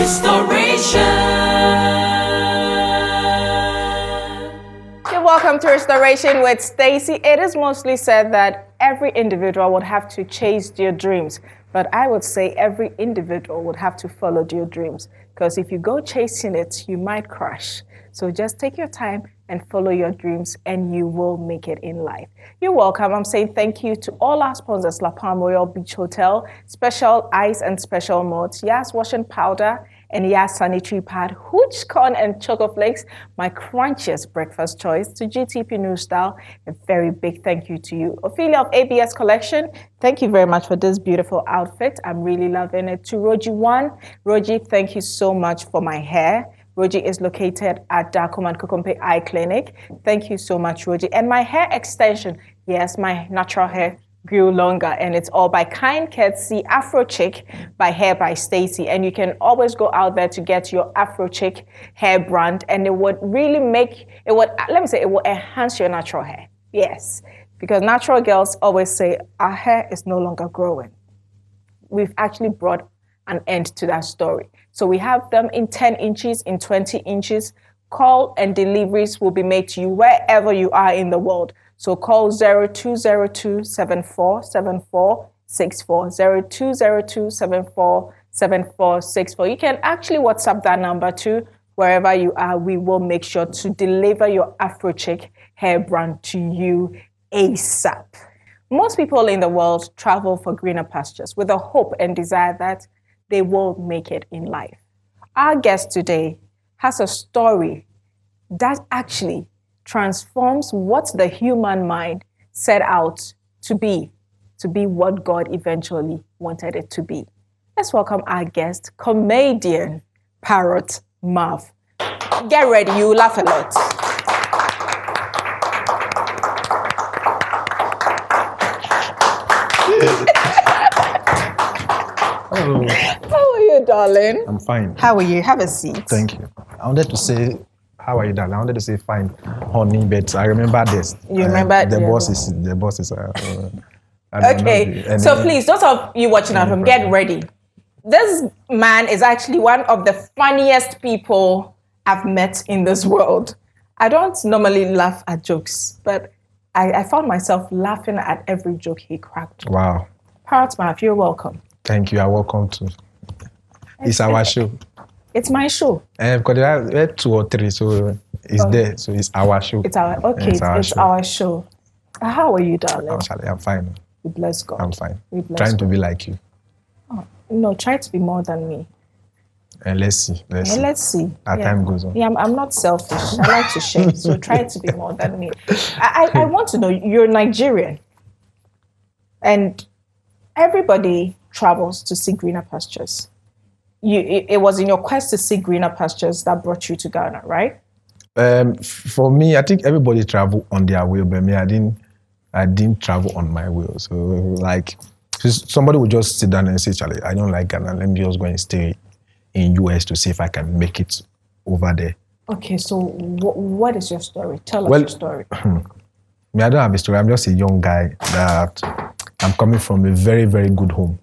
Restoration. You're welcome to Restoration with Stacy. It is mostly said that every individual would have to chase their dreams, but I would say every individual would have to follow their dreams, because if you go chasing it, you might crash. So just take your time and follow your dreams, and you will make it in life. You're welcome. I'm saying thank you to all our sponsors: La Palm Royal Beach Hotel, Special Ice and Special Modes, Yas Washing Powder, and Yas Sanitary Pad, Hooch Corn and Choco Flakes, my crunchiest breakfast choice. To GTP New Style, a very big thank you to you. Ophelia of ABS Collection, thank you very much for this beautiful outfit. I'm really loving it. To Roji One, Roji, thank you so much for my hair. Roji is located at Darkom and Kokompe Eye Clinic. Thank you so much, Roji. And my hair extension, yes, my natural hair grew longer, and it's all by Kind Courtesy Afro Chick by Hair by Stacy. And you can always go out there to get your Afro Chick hair brand, and it would really it will enhance your natural hair. Yes, because natural girls always say our hair is no longer growing. We've actually brought an end to that story. So we have them in 10 inches, in 20 inches. Call and deliveries will be made to you wherever you are in the world. So call 0202-747464, 0202-747464. You can actually WhatsApp that number too. Wherever you are, we will make sure to deliver your Afro Chick hair brand to you ASAP. Most people in the world travel for greener pastures with a hope and desire that they will make it in life. Our guest today has a story that actually transforms what the human mind set out to be what God eventually wanted it to be. Let's welcome our guest, comedian Parrot Mouth. Get ready, you laugh a lot. Hello. How are you, darling? I'm fine. How are you? Have a seat. Thank you. I wanted to say, how are you, darling? I wanted to say fine, honey, but I remember this. You remember? The boss is. Okay, so please, those of you watching at home, get ready. This man is actually one of the funniest people I've met in this world. I don't normally laugh at jokes, but I found myself laughing at every joke he cracked. Wow. Parrot Mouth, you're welcome. Thank you. You're welcome too. It's our show. It's my show. Because there are 2 or 3, so it's there. So it's our show. It's our our show. How are you, darling? I'm fine. We bless God. I'm fine. We bless Trying God. to be like you. Oh, no, try to be more than me. And let's see. Let's see. As time goes on. Yeah, I'm not selfish. I like to share. So try to be more than me. I want to know, you're Nigerian. And everybody travels to see greener pastures. It was in your quest to see greener pastures that brought you to Ghana, right? For me, I think everybody travel on their will, but me, I didn't travel on my will. So like, somebody would just sit down and say, Charlie, I don't like Ghana. Let me just go and stay in US to see if I can make it over there. Okay, so what is your story? Tell us your story. Me, I don't have a story. I'm just a young guy that I'm coming from a very, very good home.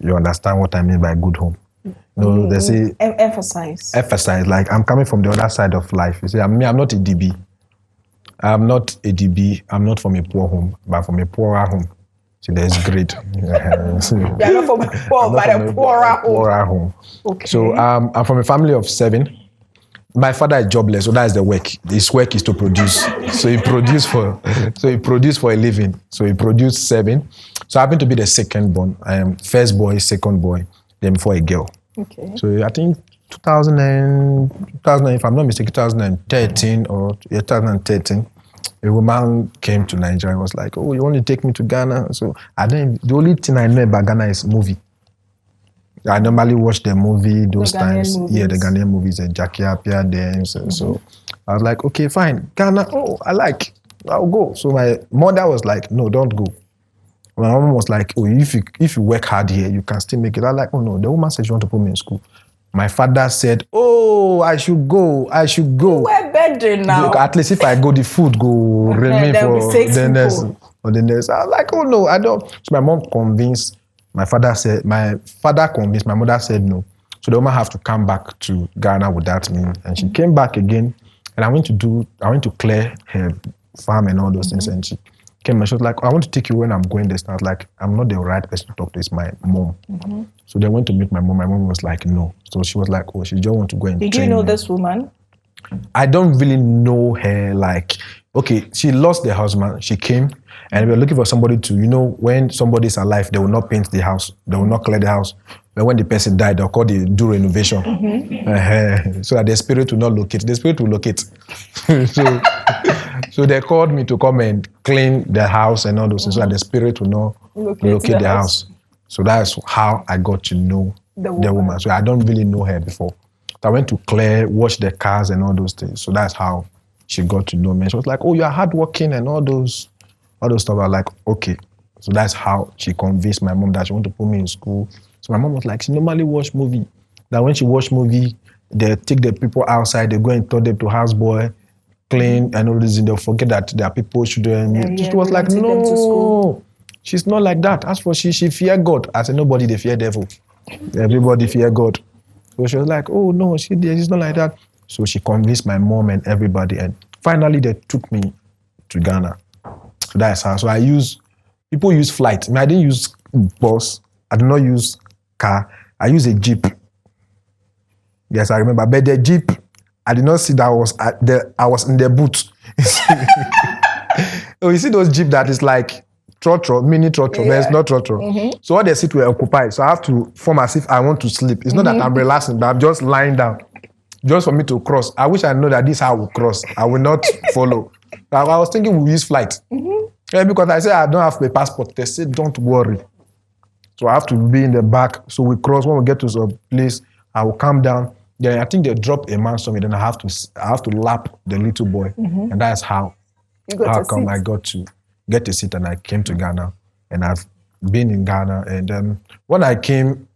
You understand what I mean by good home? No, they say emphasize. Like I'm coming from the other side of life. You see, I'm not a DB. I'm not a DB. I'm not from a poor home, but from a poorer home. See, there's grade. You're not from a poor, but a poorer home. Okay. So I'm from a family of 7. My father is jobless, so that's the work. His work is to produce. So he produced for a living. So he produced 7. So I happen to be the second born. I am first boy, second boy, then before a girl. Okay. So I think 2000, if I'm not mistaken, 2013 or 2013, a woman came to Nigeria and was like, "Oh, you want to take me to Ghana?" So the only thing I know about Ghana is movie. I normally watch the movie those times. Yeah, the Ghanaian movies, the Jackie Appiah dance. So I was like, okay, fine. Ghana, I'll go. So my mother was like, no, don't go. My mom was like, oh, if you work hard here, you can still make it. I was like, oh no, the woman said she want to put me in school. My father said, oh, I should go. We're better now. At least if I go, the food go remain for the next. I was like, oh no, I don't. So my mom convinced. My father convinced. My mother said no. So the woman have to come back to Ghana without me. And she came back again. And I went to clear her farm and all those things. And she came and she was like, I want to take you when I'm going this. And I was like, I'm not the right person to talk to. It's my mom. So they went to meet my mom. My mom was like, no. So she was like, oh, she just want to go and Did you know this woman? I don't really know her. Like, okay, she lost the husband. She came and we were looking for somebody to, when somebody's alive, they will not paint the house. They will not clear the house. But when the person died, they'll call the do renovation. So that the spirit will not locate. The spirit will locate. so they called me to come and clean the house and all those things so that the spirit will not locate the house. So that's how I got to know the woman. So I don't really know her before. So I went to clear, wash the cars and all those things. So that's how she got to know me. She was like, oh, you're hardworking and all those stuff. I was like, okay. So that's how she convinced my mom that she wanted to put me in school. So my mom was like, she normally watch movie. That when she watch movie, they take the people outside, they go and tell them to houseboy, clean, and all this, and they'll forget that there are people shouldn't. She was like, no, she's not like that. As for she fear God. I said, nobody, they fear devil. Everybody fear God. So she was like, oh no, she's not like that. So she convinced my mom and everybody, and finally they took me to Ghana. So that's how. So people use flight. I didn't use bus. I did not use car. I used a jeep. Yes, I remember. But the jeep, I did not see that I was in the boot. Oh, you see those jeep that is like trotro, mini trotro, but it's not trotro. So all the seats were occupied. So I have to form as if I want to sleep. It's not that I'm relaxing, but I'm just lying down. Just for me to cross. I wish I know that this is how we cross. I will not follow. I was thinking we use flight. Because I said I don't have a passport. They said don't worry. So I have to be in the back. So we cross. When we get to some place, I will come down. Then I think they drop a man somewhere. Then I have to lap the little boy, and that's how I got to get a seat. And I came to Ghana, and I've been in Ghana. And when I came,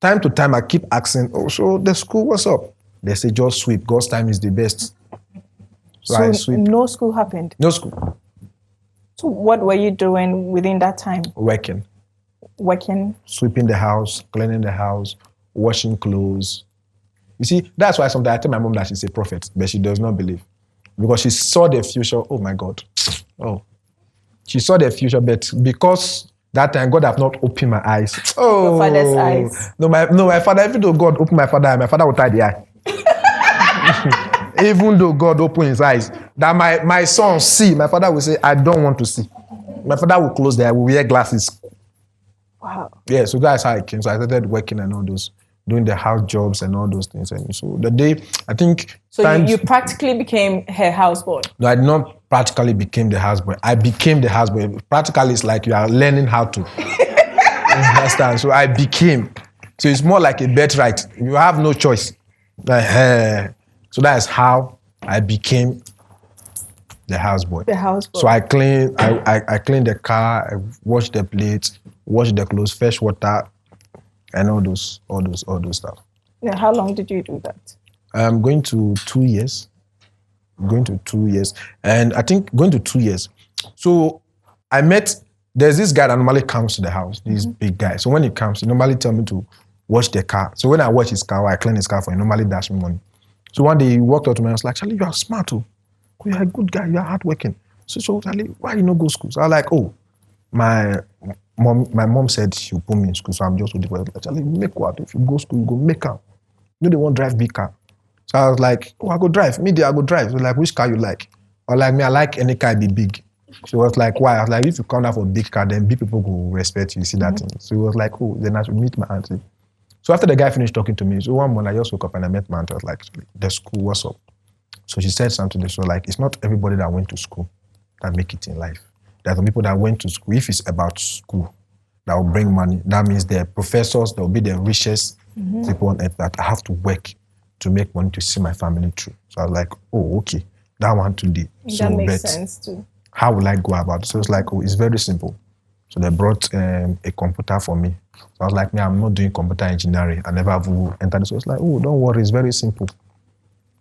time to time I keep asking, oh, so the school, what's up? They say just sweep. God's time is the best. So I sweep. No school happened? No school. So what were you doing within that time? Working. Sweeping the house, cleaning the house, washing clothes. You see, that's why sometimes I tell my mom that she's a prophet, but she does not believe. Because she saw the future. Oh my God. Oh. She saw the future, but because that time God have not opened my eyes. Oh. Your father's eyes. No, my father, even though God opened my father will tie the eye. Even though God opened his eyes, that my son see, my father will say, I don't want to see. My father will close the eye, will wear glasses. Wow. Yeah, so that's how I came. So I started working and all those, doing the house jobs and all those things. And so the day, I think... So you practically became her houseboy? No, I did not practically became the houseboy. I became the houseboy. Practically, it's like you are learning how to. Understand? So I became. So it's more like a birthright. You have no choice. So that's how I became the houseboy. The houseboy. So I clean the car, I wash the plates, wash the clothes, fetch water, and all those stuff. Now, how long did you do that? I'm going to 2 years. And I think going to 2 years. So there's this guy that normally comes to the house, this big guy. So when he comes, he normally tell me to wash the car. So when I wash his car, I clean his car for him, normally dash me money. So one day he walked up to me and was like, Charlie, you are smart too. You're a good guy, you are hardworking. So Charlie, why you not go to school? So I was like, oh, my mom said she'll put me in school, so I'm just waiting for it. Like, Charlie, make what? If you go to school, you go make car. You know they won't drive big car. So I was like, oh, I go drive. Me, I go drive. So like, which car you like? Or like me, I like any car be big. So I was like, why? I was like, if you come down for a big car, then big people will respect you. See that thing. So he was like, oh, then I should meet my auntie. So after the guy finished talking to me, so one morning I just woke up and I met my auntie. I was like, the school, what's up? So she said something. So like, it's not everybody that went to school that make it in life. There are some people that went to school. If it's about school, that will bring money. That means the professors, that will be the richest people on earth, that I have to work to make money to see my family through. So I was like, oh, okay, that one today. That makes sense too. How will I go about it? So it's like, oh, it's very simple. So they brought a computer for me. So I was like, me, I'm not doing computer engineering. I never have entered. So it's like, oh, don't worry, it's very simple.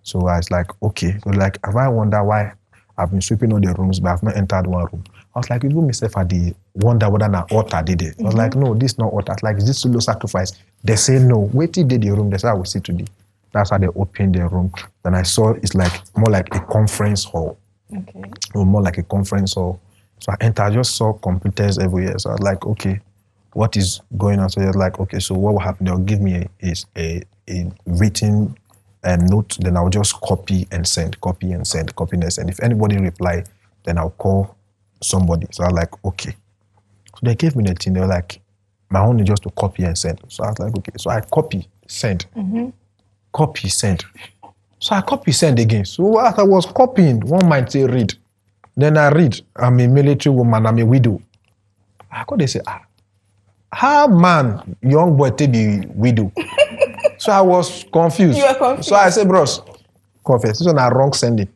So I was like, okay. So like, have I wonder why I've been sweeping all the rooms, but I've not entered one room? I was like, even myself at the wonder whether an altar did it. I was like, no, this is not altar. Like, is this solo sacrifice? They say no. Wait till they the room. They say I will sit today. That's how they opened the room. Then I saw it's like more like a conference hall. Okay. Or more like a conference hall. So I entered, I just saw computers everywhere. So I was like, okay, what is going on? So they're like, okay, so what will happen? They'll give me a written note, then I'll just copy and send, copy and send, copy and send. If anybody reply, then I'll call somebody. So I was like, okay. So they gave me the thing. They were like, my own is just to copy and send. So I was like, okay. So I copy, send, copy, send. So I copy, send again. So as I was copying, one might say read. Then I read. I'm a military woman. I'm a widow. I could they say, how man, young boy, to be widow? So I was confused. You were confused. So I said, bros, confess. This one I wrong sending.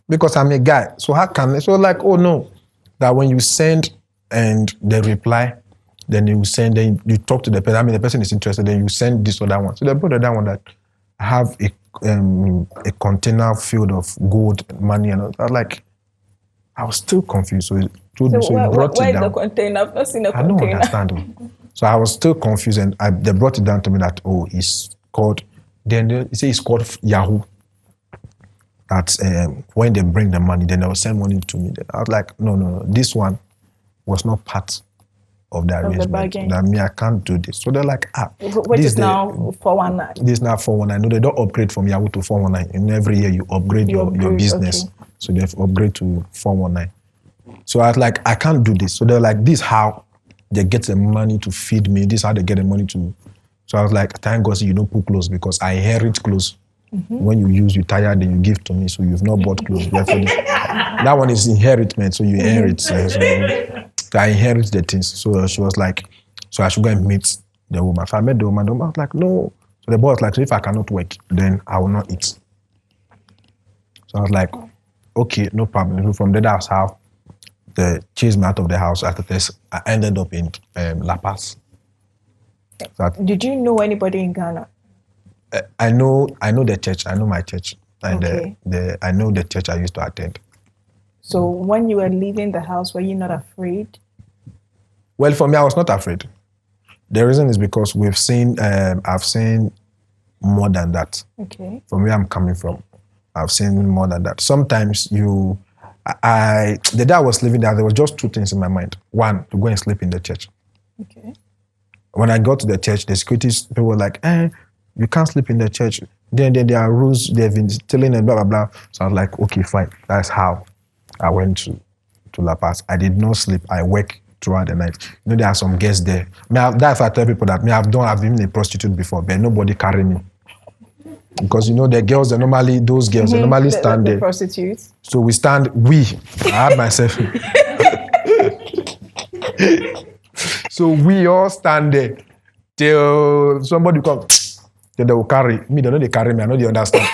Because I'm a guy. So how can, so like, oh no. That when you send and they reply, then you send, then you talk to the person. I mean, the person is interested, then you send this or that one. So they brought that one that have a container filled of gold, money, and I was like, I was still confused. So he told me, so he brought it down. Why the container? I've not seen a container. I don't understand. So I was still confused, and they brought it down to me that, oh, it's called, then they say it's called Yahoo. That's when they bring the money, then they will send money to me. Then I was like, no. This one was not part of the arrangement. That me, I can't do this. So they're like, which is now 419. This is now 419. No, they don't upgrade from Yahoo to 419. And every year you upgrade your business. Okay. So they've upgraded to 419. So I was like, I can't do this. So they're like, this is how they get the money to feed me. This is how they get the money to. So I was like, thank God you don't put clothes because I inherit clothes. When you use, you tire, then you give to me. So you've not bought clothes. That one is inheritment. So you inherit. So I inherit the things. So she was like, so I should go and meet the woman. So I met the woman. The woman was like, no. So the boy was like, so if I cannot work, then I will not eat. So I was like, okay, no problem. So from there, that's how they chased me out of the house. After this, I ended up in La Paz. So did you know anybody in Ghana? I know the church. I know my church. And I know the church I used to attend. So when you were leaving the house, were you not afraid? Well, for me, I was not afraid. The reason is because I've seen more than that. Okay. From where I'm coming from, I've seen more than that. Sometimes the day I was living there, there were just two things in my mind. One, to go and sleep in the church. Okay. When I got to the church, the security people were like, you can't sleep in the church. Then there are rules, they've been telling and blah, blah, blah. So I was like, okay, fine. That's how I went to La Paz. I did not sleep. I worked throughout the night. You know, there are some guests there. That's why I tell people that I've been a prostitute before, but nobody carry me. Because, you know, the girls, they normally stand there. Prostitutes. So I had myself. So we all stand there till somebody comes. Then they will carry me. They know they carry me. I know they understand.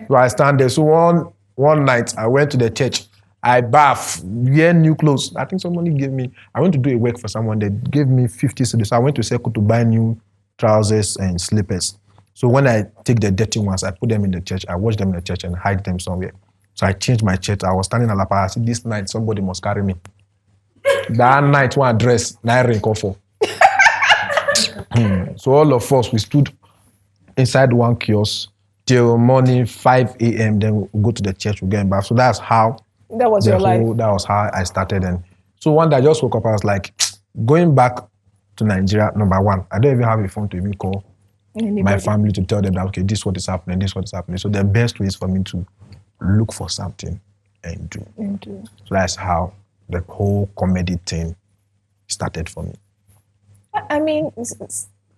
So I stand there. So one night I went to the church. I bath, wear new clothes. I think somebody gave me. I went to do a work for someone. They gave me 50 cedis. So I went to Circle to buy new trousers and slippers. So when I take the dirty ones, I put them in the church. I wash them in the church and hide them somewhere. So I changed my church. I was standing at La Paz. I said, this night somebody must carry me. That night one dress, 9 ring for. So all of us, we stood inside one kiosk till morning 5 a.m. Then we go to the church, we get back. So that's how that was your life. That was how I started. And so one day I just woke up, I was like, going back to Nigeria, number one, I don't even have a phone to even call my family to tell them that, okay, this is what is happening, this is what is happening. So the best way is for me to look for something and do. So that's how the whole comedy thing started for me. I mean,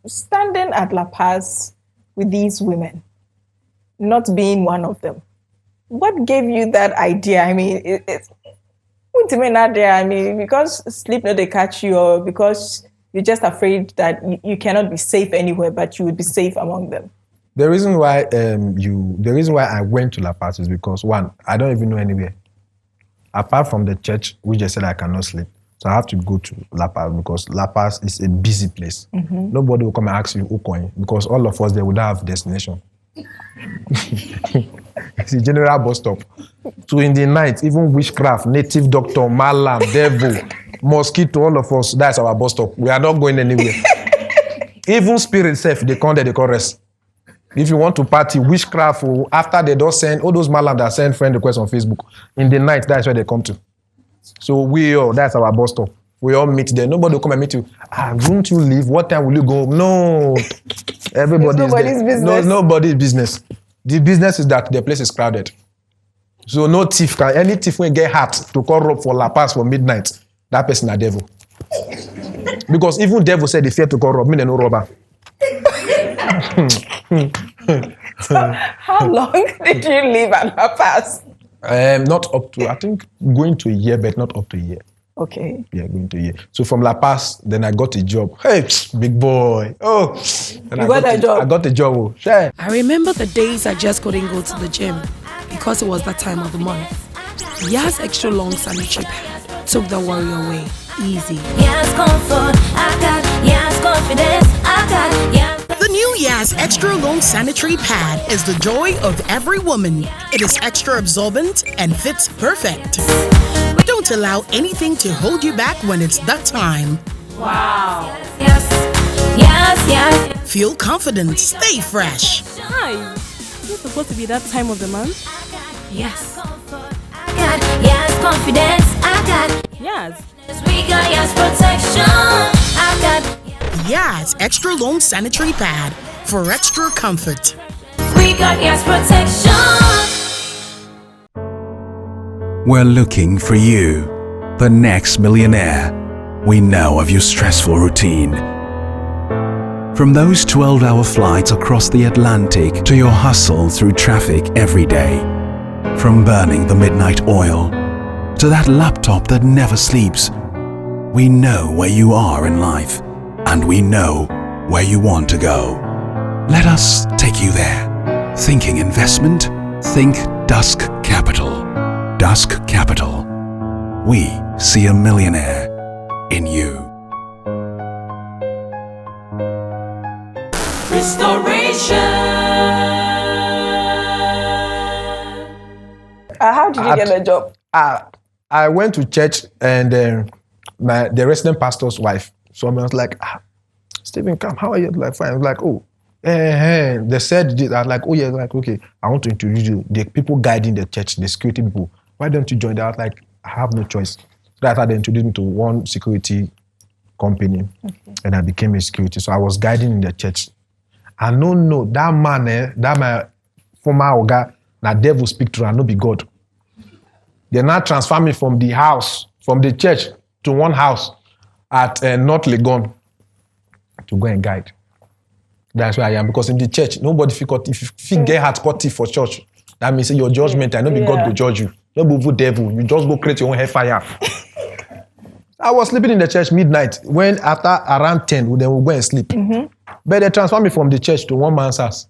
standing at La Paz with these women, not being one of them, what gave you that idea? I mean, it's not there. I mean, because sleep not they catch you, or because you're just afraid that you cannot be safe anywhere, but you would be safe among them. The reason why I went to La Paz is because, one, I don't even know anywhere. Apart from the church, which they said I cannot sleep. So I have to go to La Paz because La Paz is a busy place. Nobody will come and ask you who coin because all of us, they would have destination. It's a general bus stop. So in the night, even witchcraft, native doctor, malam, devil, mosquito, all of us, that's our bus stop. We are not going anywhere. Even spirit self, they come there, they call rest. If you want to party, witchcraft, after they don't send, all those malam that send friend requests on Facebook, in the night, that's where they come to. So that's our bus stop. We all meet there. Nobody will come and meet you. Won't you leave? What time will you go? No. Everybody's there. Business. No, nobody's business. The business is that the place is crowded. So no thief can, any thief will get hurt to call rope for La Paz for midnight. That person a devil. Because even devil said they fear to call rob, me they no robber. So how long did you live at La Paz? Not up to, I think, going to a year, but not up to a year. Okay. Yeah, going to a year. So from La Paz, then I got a job. Hey, big boy. Oh, and you got a job? I got a job. Oh. Sure. I remember the days I just couldn't go to the gym because it was that time of the month. Yas extra long sanitary pad took the worry away. Easy. Yas comfort, I got Yas confidence, I got Yas. The new Yas Extra Long Sanitary Pad is the joy of every woman. It is extra absorbent and fits perfect. Don't allow anything to hold you back when it's that time. Wow. Yes, yes, yes. Feel confident, stay fresh. Hi. Is it supposed to be that time of the month? Yes. I got Yas confidence, I got Yes. we got Yas protection, I got Yas Extra Long Sanitary Pad for extra comfort. we got Yas protection. We're looking for you, the next millionaire. We know of your stressful routine. From those 12-hour flights across the Atlantic to your hustle through traffic every day. From burning the midnight oil to that laptop that never sleeps. We know where you are in life, and we know where you want to go. Let us take you there. Thinking investment? Think Dusk Capital. Dusk Capital. We see a millionaire in you. Restoration. How did you get a job? I went to church and the resident pastor's wife. So I was like, Stephen, come, how are you? Like, fine. I was like, oh, they said this. I was like, oh yeah, like, okay, I want to introduce you. The people guiding the church, the security people. Why don't you join that? I was like, I have no choice. So that's how they introduced me to one security company. Okay. And I became a security. So I was guiding in the church. I don't know, that man, that my former Oga, that devil speak to, I know be God. They now transfer me from the house, from the church to one house at North Legon to go and guide. That's where I am. Because in the church, nobody if you get hard cut for church, that means your judgment, I know be God go judge you. No be devil, you just go create your own hellfire. I was sleeping in the church midnight. When after around 10, then we'll go and sleep. Mm-hmm. But they transferred me from the church to one man's house.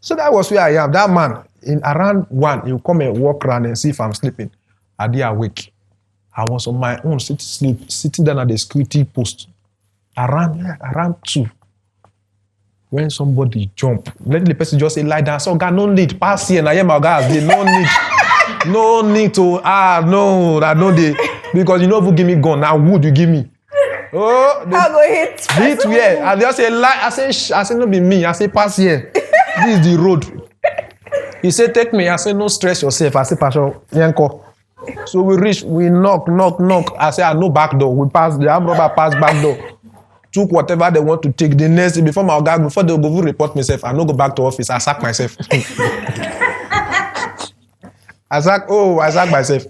So that was where I am. That man, in around 1, he'll come and walk around and see if I'm sleeping. I did awake. I was on my own, sitting down at the security post. Around 2. When somebody jump, let the person just say, lie down. So God, no need. Pass here, and I am my guys. No need. No need to, no, I don't need. Because you know who give me gun, now wood you give me. Oh, I'll go hit. Hit where? I just say lie. I say no be me. I say pass here. This is the road. He said take me. I say no stress yourself. I say Pastor Yanko. So we reach, we knock. I say I no back door. We pass the arm robber pass back door. Took whatever they want to take. The next before my guy before they go report myself, I no go back to office. I sack myself. I sack myself.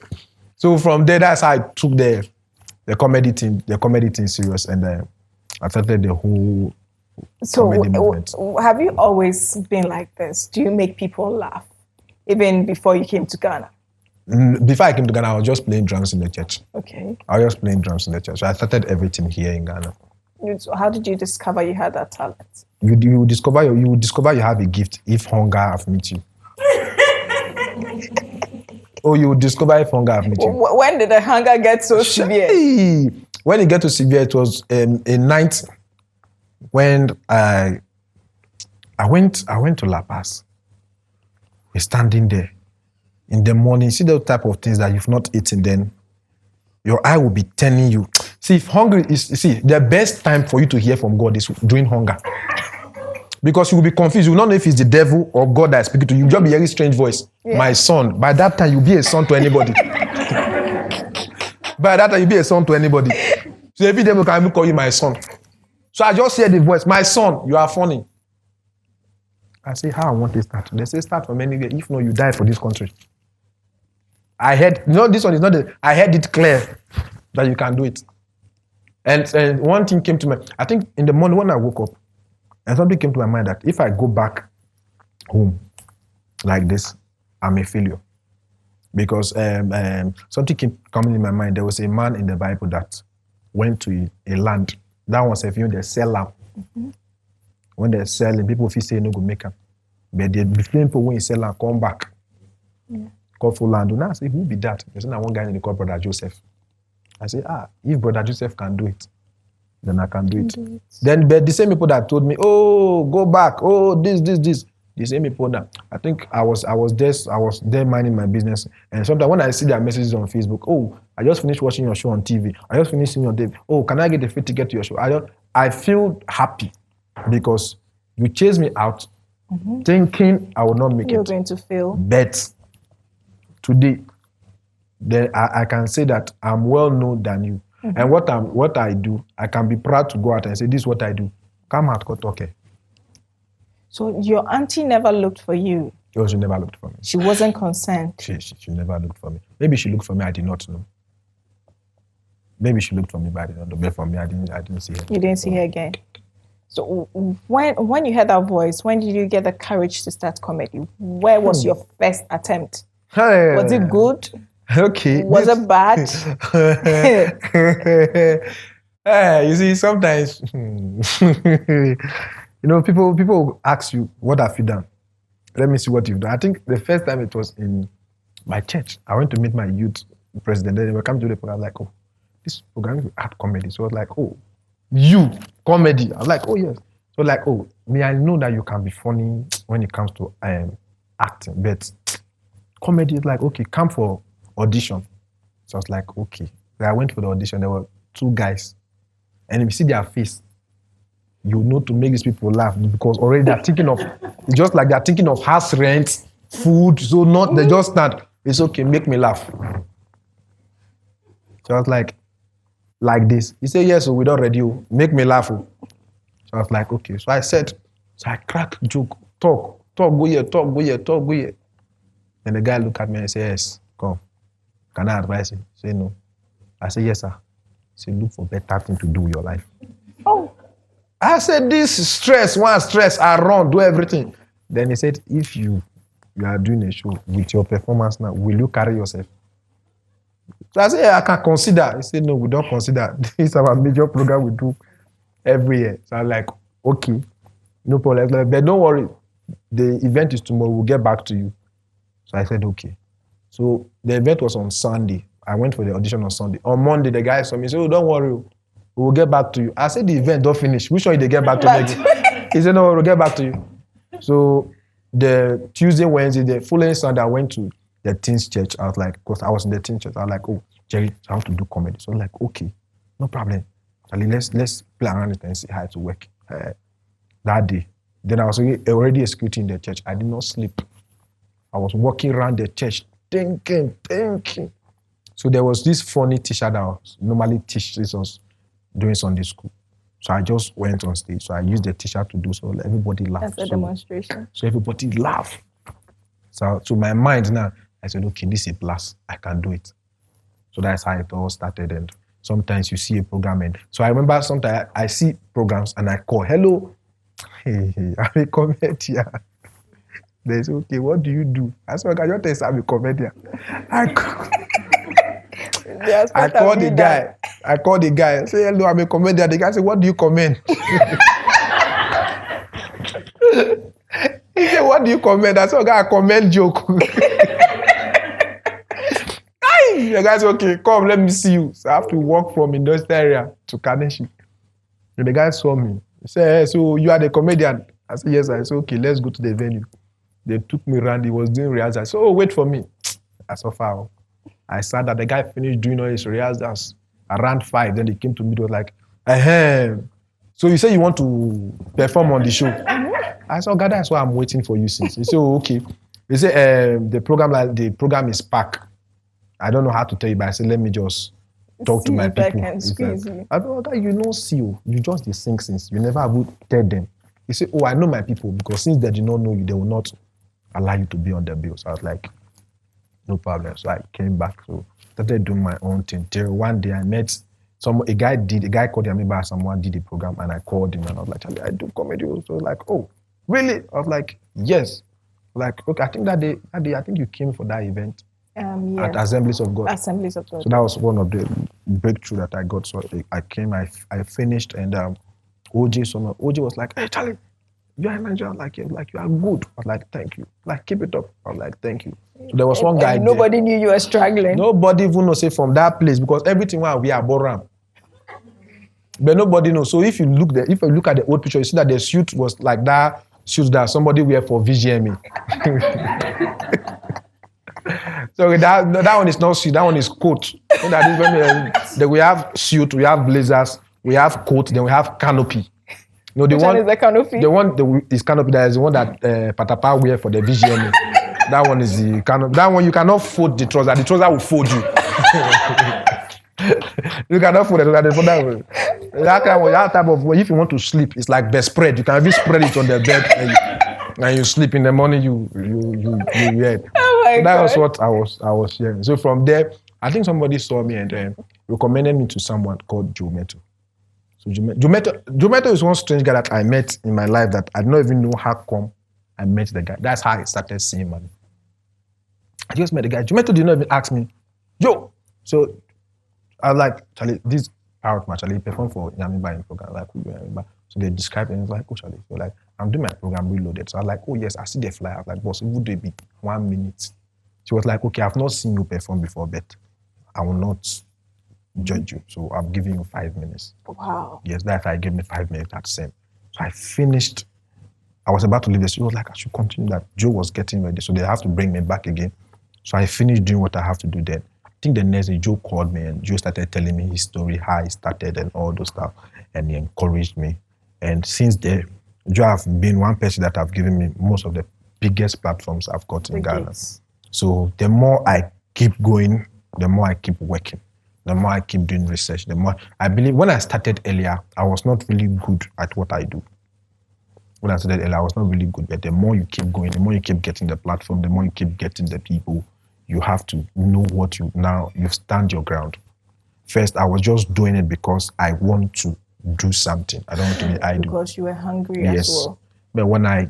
So from there, that's how I took the comedy thing serious, and I started the whole comedy movement. Have you always been like this? Do you make people laugh, even before you came to Ghana? Before I came to Ghana, I was just playing drums in the church. Okay. I was just playing drums in the church. So I started everything here in Ghana. So how did you discover you had that talent? You discover you have a gift if hunger have met you. Oh, you discover if hunger have met you. When did the hunger get so severe? When it get to severe, it was a night when I went to La Paz. We're standing there. In the morning, see those type of things that you've not eaten, then your eye will be telling you, See, if hungry is, the best time for you to hear from God is during hunger. Because you will be confused. You will not know if it's the devil or God that is speaking to you. You'll just be hearing strange voice. Yeah. My son. By that time, you'll be a son to anybody. By that time, you'll be a son to anybody. So every devil can even call you my son. So I just hear the voice, my son, you are funny. I say, how I want to start? They say, start from anywhere. If not, you die for this country. I heard, this one is not I heard it clear that you can do it. And one thing came to me, I think in the morning when I woke up, and something came to my mind that if I go back home like this, I'm a failure. Because something kept coming in my mind. There was a man in the Bible that went to a land. That was if you they sell out. Mm-hmm. When they're selling, people feel say no go make them. But the people when you sell and come back. Yeah. Call for land. Now I say, who be that? There's one guy in the call Brother Joseph. I say, if Brother Joseph can do it, then I can do it. Then but the same people that told me, oh, go back, oh, this. The same people that I think I was there minding my business. And sometimes when I see their messages on Facebook, oh, I just finished watching your show on TV. I just finished seeing your day. Oh, can I get a free ticket to your show? I feel happy because you chased me out thinking I would not make it. You're going to fail. But today, I can say that I'm well known than you. Mm-hmm. And what I do, I can be proud to go out and say, this is what I do. Come out, go talk. So your auntie never looked for you? Oh, she never looked for me. She wasn't concerned? She never looked for me. Maybe she looked for me, I did not know. Maybe she looked for me, but I did not know. But for me, I didn't see her. You didn't see her again? So when you heard that voice, when did you get the courage to start comedy? Where was your first attempt? Was it good? Okay. Was it bad? You see, sometimes, people ask you, what have you done? Let me see what you've done. I think the first time it was in my church. I went to meet my youth president. Then they were coming to the program, like, oh, this program is art comedy. So I was like, oh, you, comedy. I was like, oh, yes. So like, oh, I know that you can be funny when it comes to acting, but comedy is like, okay, come for audition. So I was like, okay. So I went for the audition. There were 2 guys. And if you see their face, you know to make these people laugh because already they're thinking of, it's just like they're thinking of house rent, food. So they just start, it's okay, make me laugh. So I was like this. He said, yes, so we don't ready you. Make me laugh. So I was like, okay. So I crack joke, talk, go here. And the guy looked at me and said, yes, come. Can I advise you? Say no. I said, yes, sir. He said, look for better thing to do with your life. Oh. I said, this stress, I run, do everything. Then he said, if you are doing a show with your performance now, will you carry yourself? So I said, yeah, I can consider. He said, no, we don't consider. This is our major program we do every year. So I'm like, okay, no problem. But don't worry, the event is tomorrow, we'll get back to you. So I said, okay. So the event was on Sunday. I went for the audition on Sunday. On Monday, the guy saw me, said, oh, don't worry, we'll get back to you. I said, the event don't finish. Which one did they get back to me? He said, no, we'll get back to you. So the Tuesday, Wednesday, the following Sunday, I went to the teens church. I was like, because I was in the teen church, I was like, oh, Jerry, I want to do comedy. So I was like, okay, no problem. Let's play around it and see how it will work. That day. Then I was already executing the church. I did not sleep. I was walking around the church, thinking. So there was this funny teacher that was normally teaches us during Sunday school. So I just went on stage. So I used the teacher to do so. Everybody laughed. That's a demonstration. So everybody laughed. So to my mind now, I said, okay, this is a blast. I can do it. So that's how it all started. And sometimes you see a program. And so I remember sometimes I see programs and I call, hello, hey, I'm a comedian. They say, okay, what do you do? I said, okay, just tell I'm a comedian. I called the guy. I say, hello, I'm a comedian. The guy said, what do you comment? He said, what do you comment? I said, okay, I comment joke. The guy said, okay, come, let me see you. So I have to walk from industrial area to Kaneshi. And the guy saw me. He said, hey, so you are the comedian? I said, yes. I said, okay, let's go to the venue. They took me around. He was doing rehearsal. I said, oh, wait for me. I saw far. I saw that the guy finished doing all his rehearsals. Around 5, then they came to me. They was like, so you say you want to perform on the show? I said, God, that's why I'm waiting for you since. He said, oh, okay. He said, the program is packed. I don't know how to tell you, but I said, let me just talk to my people. I said, oh, God, you know, see you just the sing since. You never would tell them. He said, oh, I know my people, because since they did not know you, they will not allow you to be on the bill. So I was like, no problem. So I came back. So started doing my own thing. Till one day I met a guy called me by someone did the program, and I called him and I was like, Charlie, I do comedy. So like, oh, really? I was like, yes. Like, okay, I think that day, I think you came for that event at Assemblies of God. Assemblies of God. So that was one of the breakthrough that I got. So I came, I finished, and OJ was like, hey, Charlie, you're a Nigerian, like you are good. I was like, thank you. Like, keep it up. I was like, thank you. So there was one guy. And nobody knew you were struggling. Nobody even knows it from that place, because everything we are Boram. But nobody knows. So if you look at the old picture, you see that the suit was like that suit that somebody wear for VGMA. So that one is not suit, that one is coat. So that is when we have suit, we have blazers, we have coat, then we have canopy. No, Which one is the canopy? The one is canopy. That is the one that Patapa wear for the VGMA. That one is the canopy. That one you cannot fold the trouser. The trouser will fold you. You cannot fold the trouser. That type of way, if you want to sleep, it's like bedspread. You can even spread it on the bed and you sleep in the morning. You wear. Oh my God. That was what I was hearing. So from there, I think somebody saw me and recommended me to someone called Joe Meto. So Joe Meto is one strange guy that I met in my life that I don't even know how come I met the guy. That's how I started seeing money. I just met the guy. Joe Meto did not even ask me, yo. So I was like, Charlie, this Parrot Mouth, Charlie, perform for Yamiba in program. Like, who Yamiba? So they described it and it's like, oh, Charlie. So like, I'm doing my program Reloaded. So I was like, oh yes, I see the flyer. I was like, boss, would it be 1 minute? She was like, okay, I've not seen you perform before, but I will not judge you. So I'm giving you 5 minutes. Wow. Yes, that guy gave me 5 minutes, that's same. So I finished. I was about to leave the studio. I was like, I should continue that. Joe was getting ready, so they have to bring me back again. So I finished doing what I have to do then. I think the next day, Joe called me and Joe started telling me his story, how he started and all those stuff. And he encouraged me. And since then, Joe have been one person that have given me most of the biggest platforms I've got in Ghana. So the more I keep going, the more I keep working. The more I keep doing research, the more I believe. When I started earlier, I was not really good at what I do. When I started earlier, I was not really good. But the more you keep going, the more you keep getting the platform, the more you keep getting the people, you have to know what you stand your ground. First, I was just doing it because I want to do something. I don't want to be idle. Because you were hungry as well. But when I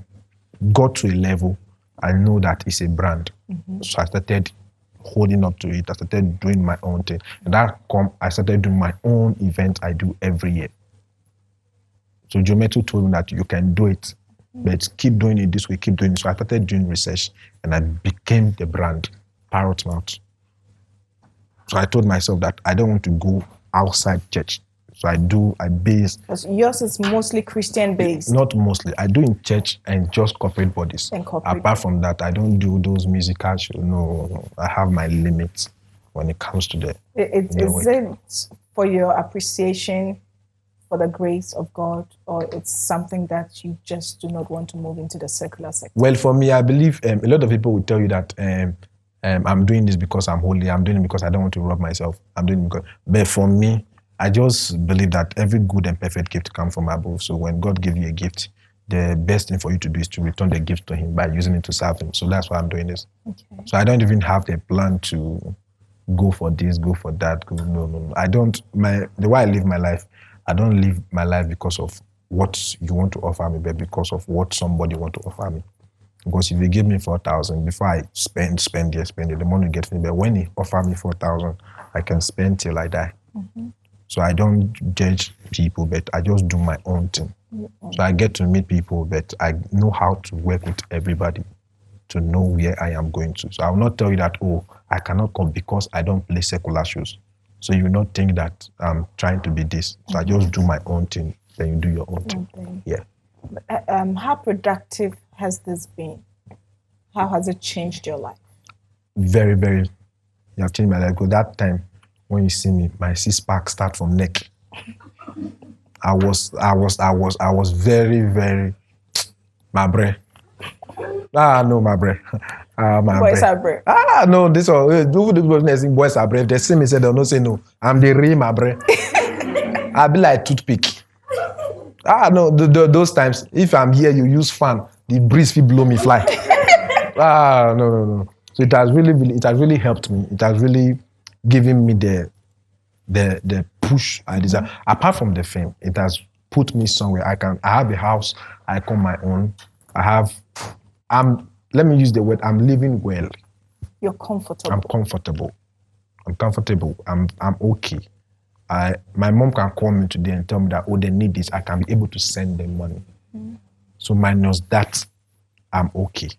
got to a level, I know that it's a brand. So I started holding up to it. I started doing my own thing. And I started doing my own event I do every year. So Joe Meto told me that you can do it, but keep doing it this way, keep doing it. So I started doing research and I became the brand, Parrot Mouth. So I told myself that I don't want to go outside church. So I base. Yours is mostly Christian based. Not mostly. I do in church and just corporate bodies. Apart from that, I don't do those musical shows. No, I have my limits when it comes to the. Is it for your appreciation for the grace of God, or it's something that you just do not want to move into the secular sector? Well, for me, I believe a lot of people will tell you that I'm doing this because I'm holy. I'm doing it because I don't want to rob myself. I'm doing it because. But for me, I just believe that every good and perfect gift comes from above. So when God gives you a gift, the best thing for you to do is to return the gift to Him by using it to serve Him. So that's why I'm doing this. Okay. So I don't even have the plan to go for this, go for that. No. I don't. The way I live my life, I don't live my life because of what you want to offer me, but because of what somebody want to offer me. Because if you give me 4,000, before I spend it, the money gets me. But when He offer me 4,000, I can spend till I die. So I don't judge people, but I just do my own thing. So I get to meet people, but I know how to work with everybody to know where I am going to. So I will not tell you that, oh, I cannot come because I don't play secular shows. So you will not think that I'm trying to be this. So I just do my own thing, then you do your own thing. Yeah. How productive has this been? How has it changed your life? Very, very. You have changed my life. Because that time, when you see me, my six-pack start from neck. I was very, very, my bre. No, my bre. My Boys bre. are brave. No, this one, boys are brave. If they see me, say they'll not say no. I'm the real my bre. I'll be like toothpick. No, those times, if I'm here, you use fan, the breeze will blow me fly. No. So it has really helped me. It has really given me the push I desire. Apart from the fame, it has put me somewhere. I have a house, I call my own. Let me use the word, I'm living well. You're comfortable. I'm comfortable. I'm okay. My mom can call me today and tell me that, they need this. I can be able to send them money. So minus that, I'm okay.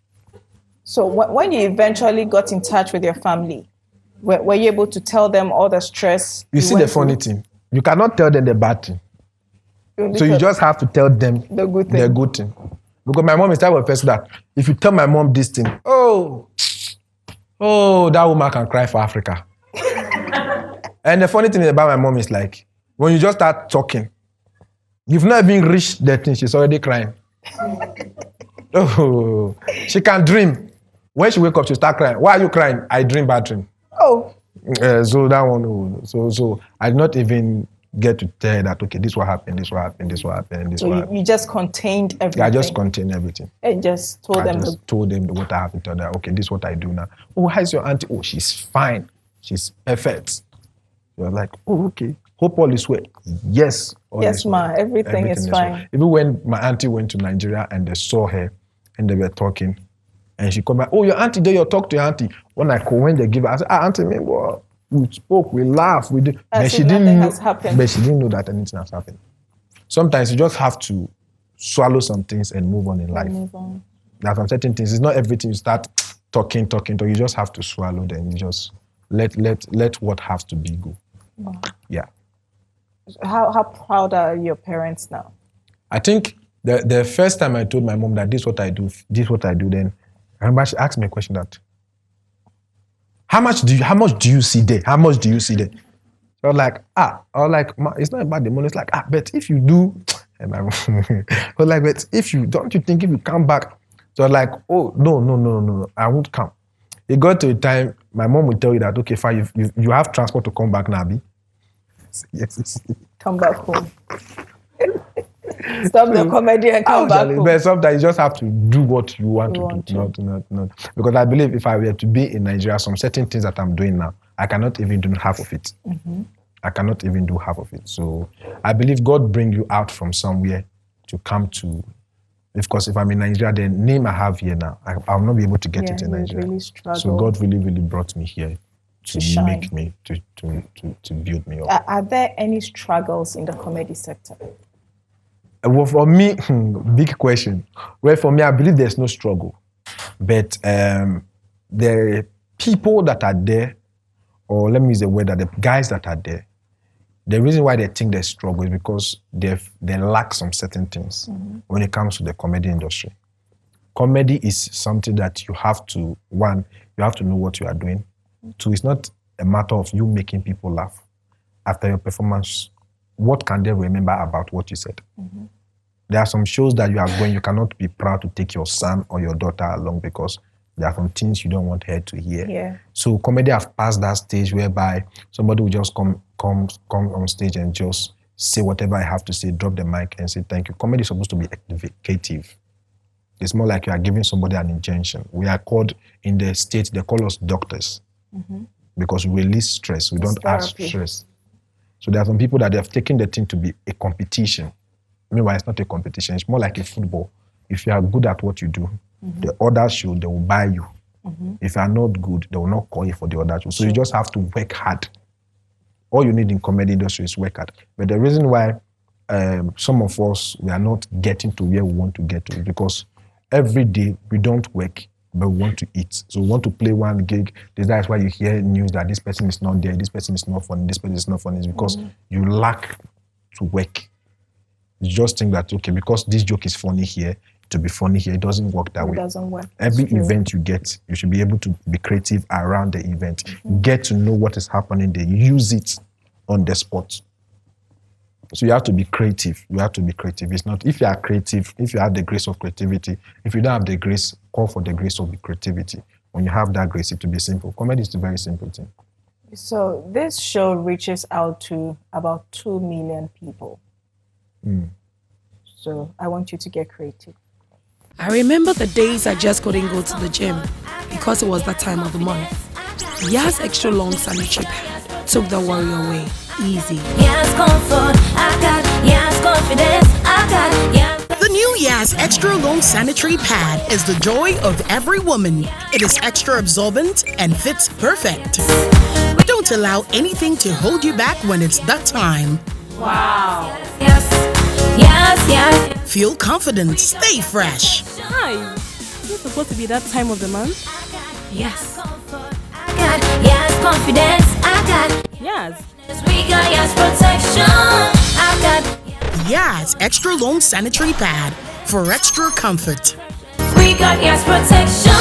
So when you eventually got in touch with your family, were you able to tell them all the stress? You see the funny thing? You cannot tell them the bad thing. So you just have to tell them the good thing. Because my mom is the type of person that if you tell my mom this thing, oh, that woman can cry for Africa. And the funny thing about my mom is like, when you just start talking, you've not even reached the thing, she's already crying. Oh, she can dream. When she wake up, she start crying. Why are you crying? I dream bad dream. Oh. So that one, so I did not even get to tell her that, okay, this what happened, this what happened, this what happened, this what happened. You just contained everything. Yeah, I just contained everything. And just told them. Told them what I have to tell them. Okay, this is what I do now. Oh, how's your auntie? Oh, she's fine. She's perfect. You're like, oh, okay. Hope all is well. Yes. Yes, ma. Everything is fine. Well. Even when my auntie went to Nigeria and they saw her and they were talking, and she come back, oh, your auntie there, you talk to your auntie. When they give her, I said, auntie, well, we spoke, we laughed, we did. But she didn't know that anything has happened. Sometimes you just have to swallow some things and move on in life. There are some certain things. It's not everything you start talking. You just have to swallow them. You just let what has to be go. Wow. Yeah. How proud are your parents now? I think the first time I told my mom that this is what I do, then I remember she asked me a question that, how much do you see there? How much do you see there? So I was like, it's not about the money. It's like, but if you do, and my mom was like, but if you, don't you think if you come back? So I was like, oh, no, I won't come. It got to a time, my mom would tell you that, okay, fine, you have transport to come back now, Abi. Yes. Come back home. Stop the comedy and come back home. But sometimes you just have to do what you want to do. Not. Because I believe if I were to be in Nigeria, some certain things that I'm doing now, I cannot even do half of it. Mm-hmm. I cannot even do half of it. So I believe God bring you out from somewhere to come to. Of course, if I'm in Nigeria, the name I have here now, I'll not be able to get it in Nigeria. Really so God really, really brought me here to make me, to build me up. Are there any struggles in the comedy sector? Well, for me, big question. Well, for me, I believe there's no struggle. But the people that are there, or let me use the word that the guys that are there, the reason why they think they struggle is because they lack some certain things when it comes to the comedy industry. Comedy is something that you have to know what you are doing. Two, it's not a matter of you making people laugh. After your performance, what can they remember about what you said? Mm-hmm. There are some shows that you are going, you cannot be proud to take your son or your daughter along because there are some things you don't want her to hear. Yeah. So comedy have passed that stage whereby somebody will just come on stage and just say whatever I have to say, drop the mic and say thank you. Comedy is supposed to be educative. It's more like you are giving somebody an injection. We are called, in the States, they call us doctors because we release stress. We don't add stress. So there are some people that they have taken the thing to be a competition. Meanwhile, it's not a competition. It's more like a football. If you are good at what you do, the other show, they will buy you. If you are not good, they will not call you for the other show. So you just have to work hard. All you need in comedy industry is work hard. But the reason why some of us, we are not getting to where we want to get to is because every day we don't work, but we want to eat. So we want to play one gig. That's why you hear news that this person is not there, this person is not funny, this person is not funny. It's because you lack to work. You just think that, okay, because this joke is funny here, to be funny here. It doesn't work that way. It doesn't work. Every It's true. event you get, you should be able to be creative around the event. Get to know what is happening there. Use it on the spot. So you have to be creative. You have to be creative. It's not, if you are creative, if you have the grace of creativity, if you don't have the grace, call for the grace of creativity. When you have that grace, it will be simple. Comedy is a very simple thing. So this show reaches out to about 2 million people. So I want you to get creative. I remember the days I just couldn't go to the gym because it was that time of the month. Yas extra long sanitary pad took the worry away. Easy. Yes, comfort, I got. Yes, confidence, I got. Yes. The new Yas Extra Long Sanitary Pad is the joy of every woman. It is extra absorbent and fits perfect. Don't allow anything to hold you back when it's that time. Yes, yes, yes. Feel confident, stay fresh. Hi. Is it supposed to be that time of the month? Yes. I got. Yes, confidence, I got. Yes. We got yes protection. I got. Yas Extra Long Sanitary Pad for extra comfort. We got yes protection.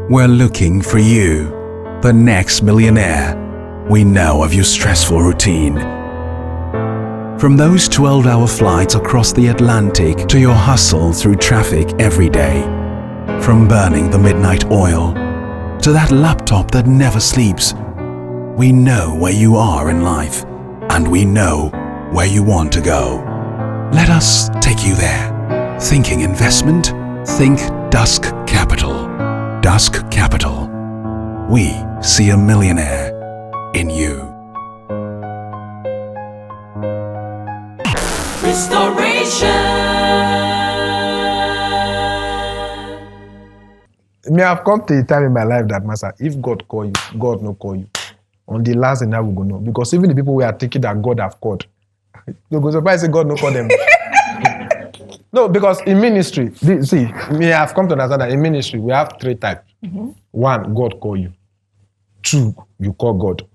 We're looking for you, the next millionaire. We know of your stressful routine. From those 12-hour flights across the Atlantic to your hustle through traffic every day. From burning the midnight oil to that laptop that never sleeps. We know where you are in life, and we know where you want to go. Let us take you there. Thinking investment? Think Dusk Capital. Dusk Capital. We see a millionaire in you. Me have come to a time in my life that, Master, if God call you, God no call you. On the last and now we go know. Because even the people we are thinking that God have called, they go surprised say God no call them. No, because in ministry, see, me have come to understand that in ministry we have 3 types. 1, God call you. 2, you call God.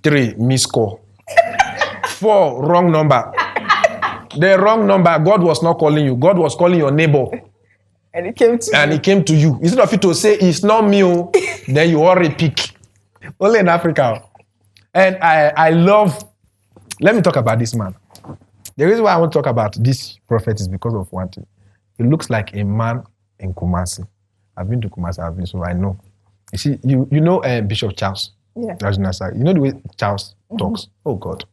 3, miss call. 4, wrong number. The wrong number, God was not calling you. God was calling your neighbor. And it came to And he came to you. Instead of you to say, it's not me, then you already pick. Only in Africa. And I love, let me talk about this man. The reason why I want to talk about this prophet is because of one thing. He looks like a man in Kumasi. I've been to Kumasi, so I know. You see, you know Bishop Charles? Yeah. You know the way Charles talks? Oh, God.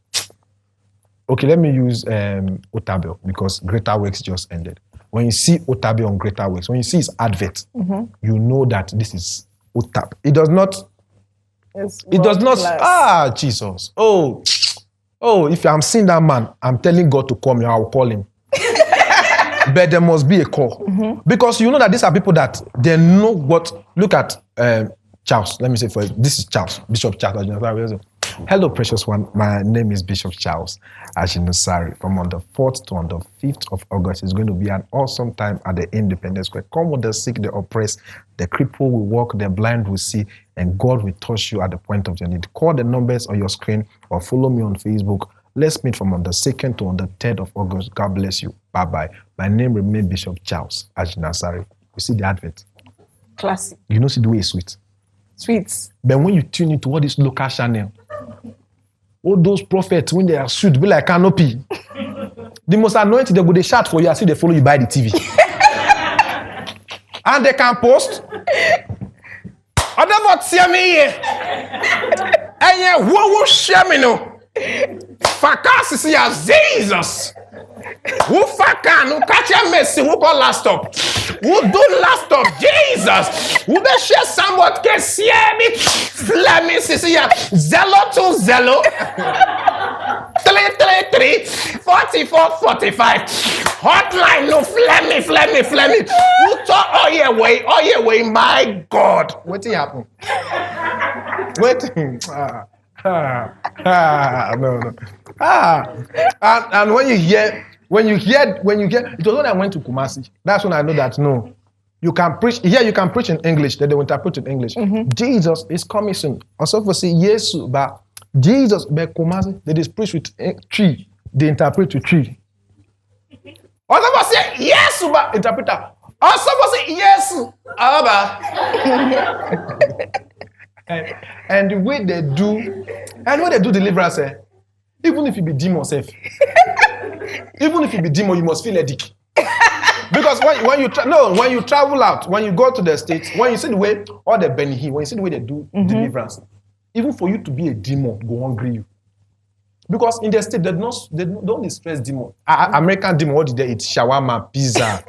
Okay, let me use Otabel because Greater Works just ended. When you see Otabel on Greater Works, when you see his advert, you know that this is Otab. It does not. Jesus. Oh, if I'm seeing that man, I'm telling God to call me, I will call him. But there must be a call. Because you know that these are people that they know what. Look at Charles. Let me say for this is Charles, Bishop Charles. Hello, precious one. My name is Bishop Charles Ajinusari. From on the 4th to on the 5th of August, it's going to be an awesome time at the Independence Square. Come with the sick, the oppressed, the cripple will walk, the blind will see, and God will touch you at the point of your need. Call the numbers on your screen or follow me on Facebook. Let's meet from on the 2nd to on the 3rd of August. God bless you. Bye-bye. My name remains Bishop Charles Ajinusari. You see the advert? Classic. You know, see the way it's sweet. Sweets. But when you tune into all this local channel, all those prophets, when they are sued, be like canopy. The most anointed, they go they shout for you, I see they follow you by the TV. And they can post. I never see me here. And yeah, who share me no? Fakas is here, Jesus. Who fakan, who catch a messy, who call last up? Who do last up? Jesus. Who they share somewhat can see me? Let me see here. Zello to Zello. 333 44 45. Hotline no flemmy. Who talk all your way, my God. What happened? No. And when you hear, it was when I went to Kumasi. That's when I know that no, you can preach. Here you can preach in English. That they will interpret in English. Jesus is coming soon. Also for say yes, but Jesus, but Kumasi, they just preach with tree. They interpret with tree. Or somebody say, yes, Uba. Interpreter. Or somebody say, yes, Abba. And the way they do deliverance, even if you be demon safe, even if you be demon, you must feel a dick. Because when you travel out, when you go to the States, when you see the way all the Benny Hill, when you see the way they do deliverance, even for you to be a demon, go hungry you. Because in the States, they don't stress demon. American demon, what did they eat? Shawarma, pizza,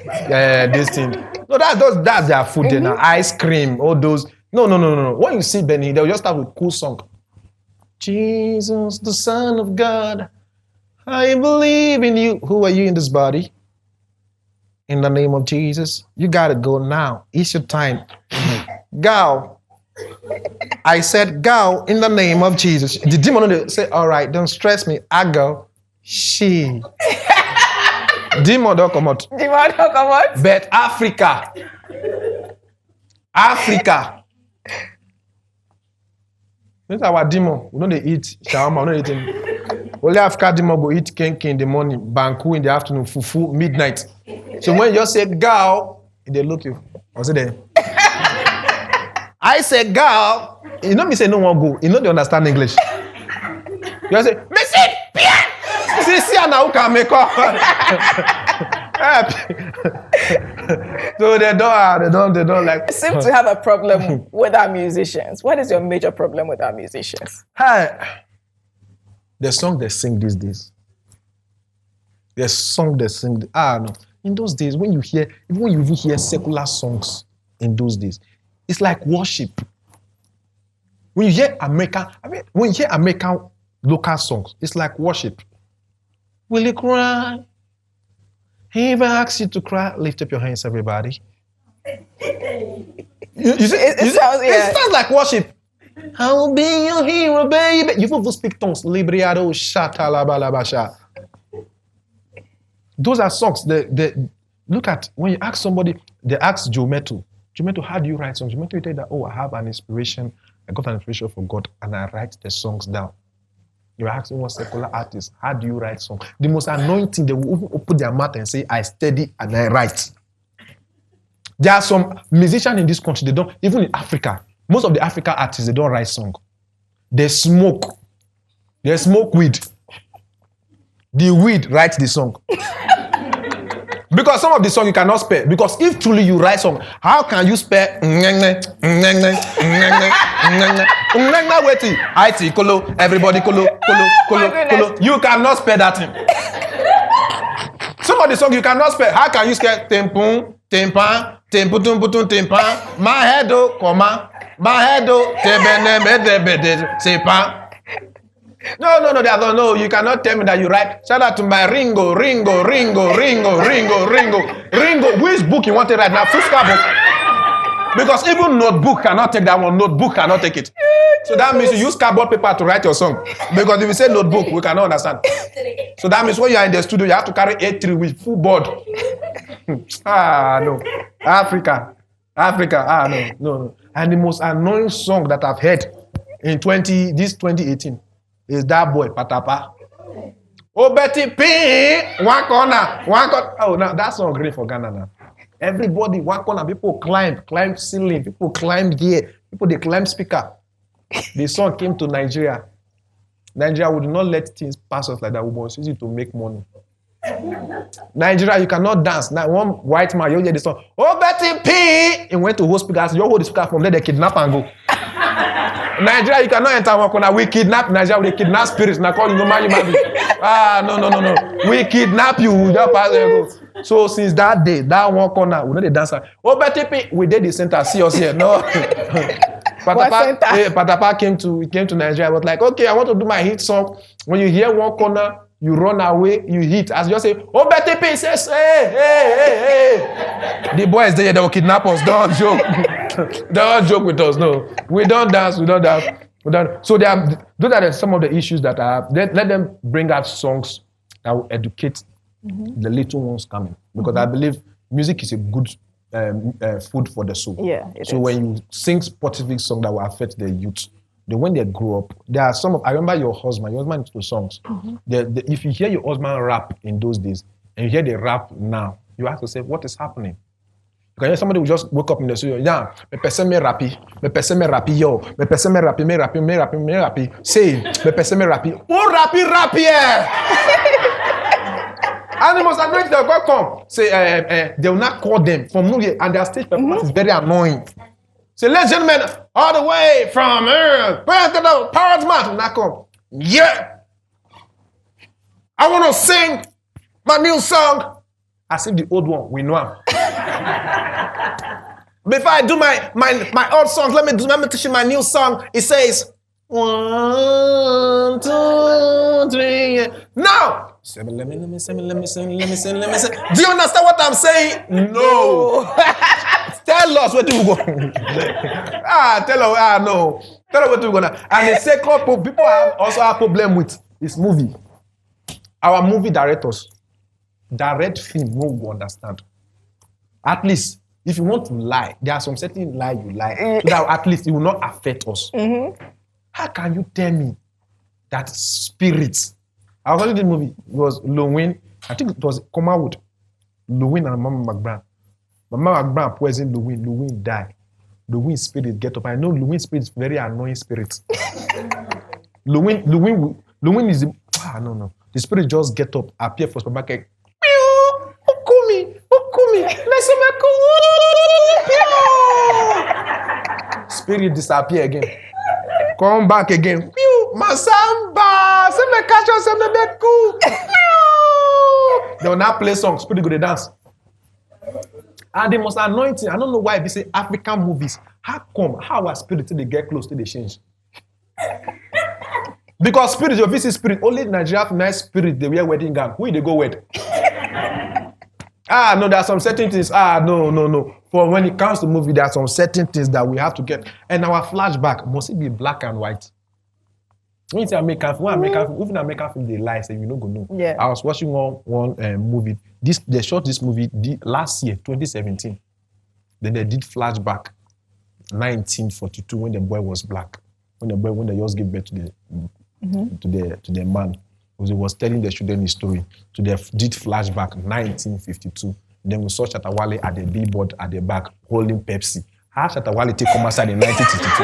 this thing. No, that's their food. Then ice cream, all those. No. When you see Benny, they'll just start with cool song. Jesus, the Son of God, I believe in you. Who are you in this body? In the name of Jesus, you gotta go now. It's your time. Go. I said, go in the name of Jesus. The demon say, all right, don't stress me. I go. She. Demon don't come out. Demon don't come out. But Africa. This is our demon. We don't eat shawarma. We don't eat anything. Only Africa demon go eat kenke in the morning, banku in the afternoon, fufu midnight. So when you just say go, they look you. I say there. I say go. You know me say no one go. You know they understand English. You say, Messi, Pierre. See now who can make up. So they don't like. You seem to have a problem with our musicians. What is your major problem with our musicians? The song they sing these days. The song they sing. No. In those days, when you even hear secular songs in those days, it's like worship. When you hear American local songs, it's like worship. Will you cry? If I ask you to cry, lift up your hands, everybody. It sounds like worship. I will be your hero, baby. You will speak tongues. Libriado, shatalabalabasha. Those are songs. Look at when you ask somebody, they ask Jometo, how do you write songs? Jometo will tell you that, I have an inspiration. I got an inspiration from God and I write the songs down. You ask one secular artist, how do you write songs? The most anointing, they will open their mouth and say, I study and I write. There are some musicians in this country, they don't, even in Africa, most of the African artists, they don't write songs. They smoke. They smoke weed. The weed writes the song. Because some of the song you cannot spell. Because if truly you write song, how can you spell IT kolo, everybody kolo. You cannot spell that thing. Some of the song you cannot spell. How can you spell tempun, tempan, temputun, tempan, my head comma, my head sepan. No, you cannot tell me that you write. Shout out to my Ringo. Which book you want to write now? Fuska book. Because even notebook cannot take that one. Notebook cannot take it. So that means you use cardboard paper to write your song. Because if you say notebook, we cannot understand. So that means when you are in the studio, you have to carry A3 with full board. No. Africa. No. And the most annoying song that I've heard in 2018 is that boy, Patapa. Oh, Betty P, one corner. Oh, now that's not great for Ghana now. Everybody, one corner, people climb ceiling, people climb here, people they climb speaker. The song came to Nigeria. Nigeria would not let things pass us like that. We must use it to make money. Nigeria, you cannot dance. Now, one white man, you hear the song, oh, Betty P, and went to hold speaker. You hold the speaker from there, they kidnap and go. Nigeria, you cannot enter one corner. We kidnap Nigeria. We kidnap spirits. Now call you no. No. We kidnap you. We just pass there go. So since that day, that one corner, we know the dancer. Oh, Betty P, we did the center. See us here. No. Patapa came to Nigeria. I was like, okay, I want to do my hit song. When you hear one corner, you run away, you hit. As you just say, oh, Betty P says, hey. The boys there, they will kidnap us. Don't joke. Don't joke with us. No, we don't dance. So those are some of the issues that I have. Let them bring out songs that will educate the little ones coming. Because I believe music is a good food for the soul. Yeah. So when you sing specific songs that will affect the youth, then when they grow up, there are some of. I remember your husband into songs. If you hear your husband rap in those days, and you hear the rap now, you ask yourself, what is happening? Because somebody will just wake up in the studio, yeah, me person me rapi, yo, me person me rapi, say, me person me rapi, oh rapi, yeah. And the most annoying they'll come, say, they will not call them from nowhere, and their stage performance is very annoying. Say, ladies and gentlemen, all the way from Parrot Mouth, will not come. Yeah, I want to sing my new song. As if the old one, we know him. Before I do my old songs, let me teach you my new song. It says 1, 2, 3. Now, let me. Do you understand what I'm saying? No. Tell us what you go. Tell us. No. Tell us what you're gonna. And the second people also have problem with this movie. Our movie directors. Direct film, no one will understand. At least, if you want to lie, there are some certain lie you lie, so that at least it will not affect us. How can you tell me that spirits? I was watching the movie. It was Lowin. I think it was Comerwood. Lowin and Mama McBran. Mama McBran poisoned Lowin. Lowin died. Lowin spirit get up. I know Lowin spirit is very annoying spirit. Lowin is no. The spirit just get up, appear for supermarket. Okumi, spirit disappear again. Come back again. Masamba, they will not play songs. Spirit go to dance. And the most anointing, I don't know why they say African movies. How come? How are spirits they get close to the change? Because spirit, your visit spirit, only Nigeria have nice spirit, they wear wedding gown. Who they go wed? No, there are some certain things. No. For when it comes to movie, there are some certain things that we have to get. And our flashback, must it be black and white? When you say American film, even American film, they lie, say you don't go know. Yeah. I was watching one movie. They shot this movie last year, 2017. Then they did flashback, 1942, when the boy was black. When they just gave birth to the man. He was telling the children his story. So they did flashback 1952. Then we saw Chatawale at the billboard at the back holding Pepsi. How Chatawale take come outside in 1952?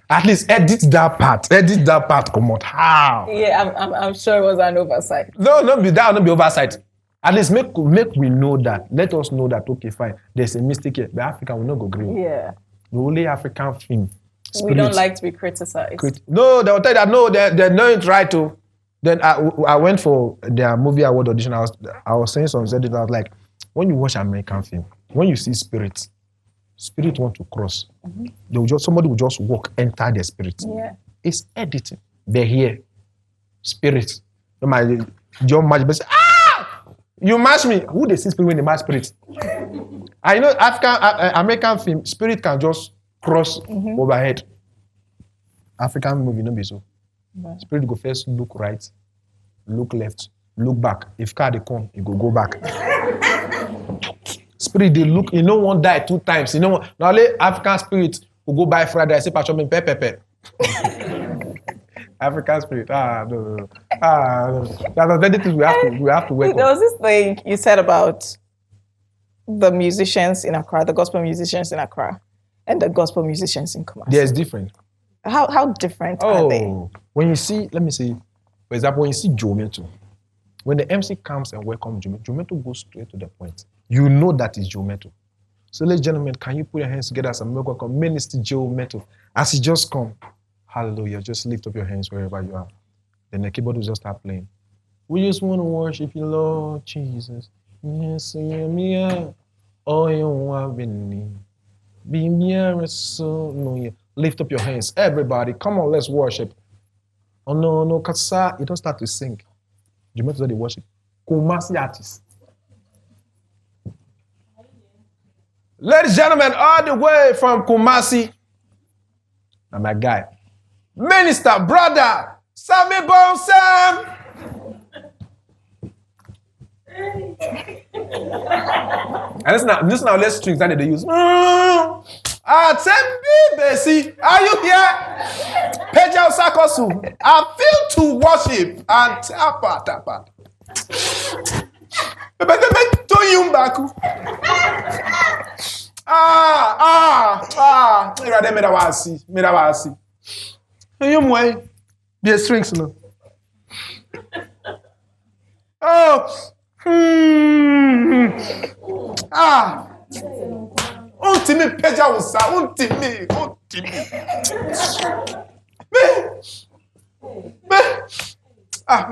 At least edit that part. Come on. How? Yeah, I'm sure it was an oversight. No, not be oversight. At least make we know that. Let us know that, okay, fine. There's a mistake here. But Africa will not go green. Yeah. The only African film. We don't like to be criticized. No, they'll tell you that no, they're not right to. Then I went for their movie award audition. I was saying something. I was like, when you watch American film, when you see spirit want to cross. Somebody will just walk, enter their spirit. Yeah. It's editing. They're here. Spirit. You match, you match me. Who they see spirit when they match spirit? I know American film, spirit can just cross overhead. African movie, no be so. Right. Spirit go first look right, look left, look back. If car they come, it go back. Spirit they look, you know one die 2 times. You know now African spirit will go by Friday. I say Pacho pepe. African spirit. No. There are many things we have to work on. There was this thing you said about the musicians in Accra, the gospel musicians in Accra, and the gospel musicians in Kumasi. There's different. How different are they? When you see, let me see, for example, when you see Jometo, when the MC comes and welcomes Jometo goes straight to the point. You know that is Jometo. So, ladies and gentlemen, can you put your hands together as a welcome Minister Jometo? As he just come, hallelujah, just lift up your hands wherever you are. Then the keyboard will just start playing. We just want to worship you, Lord Jesus. Yes, oh, you have been be near so no. Lift up your hands, everybody. Come on, let's worship. Oh no, Kasa, you don't start to sing. You might as well worship. Kumasi artist. Ladies and gentlemen, all the way from Kumasi, and my guy, Minister, brother, Sammy Bonsam. And this now let's strings that they use. Besi, are you here? Peja Sakosu, I feel to worship and tapa. To you back. Rather me that was see. You way. The strings no. Ultimate peja usa, ultimate.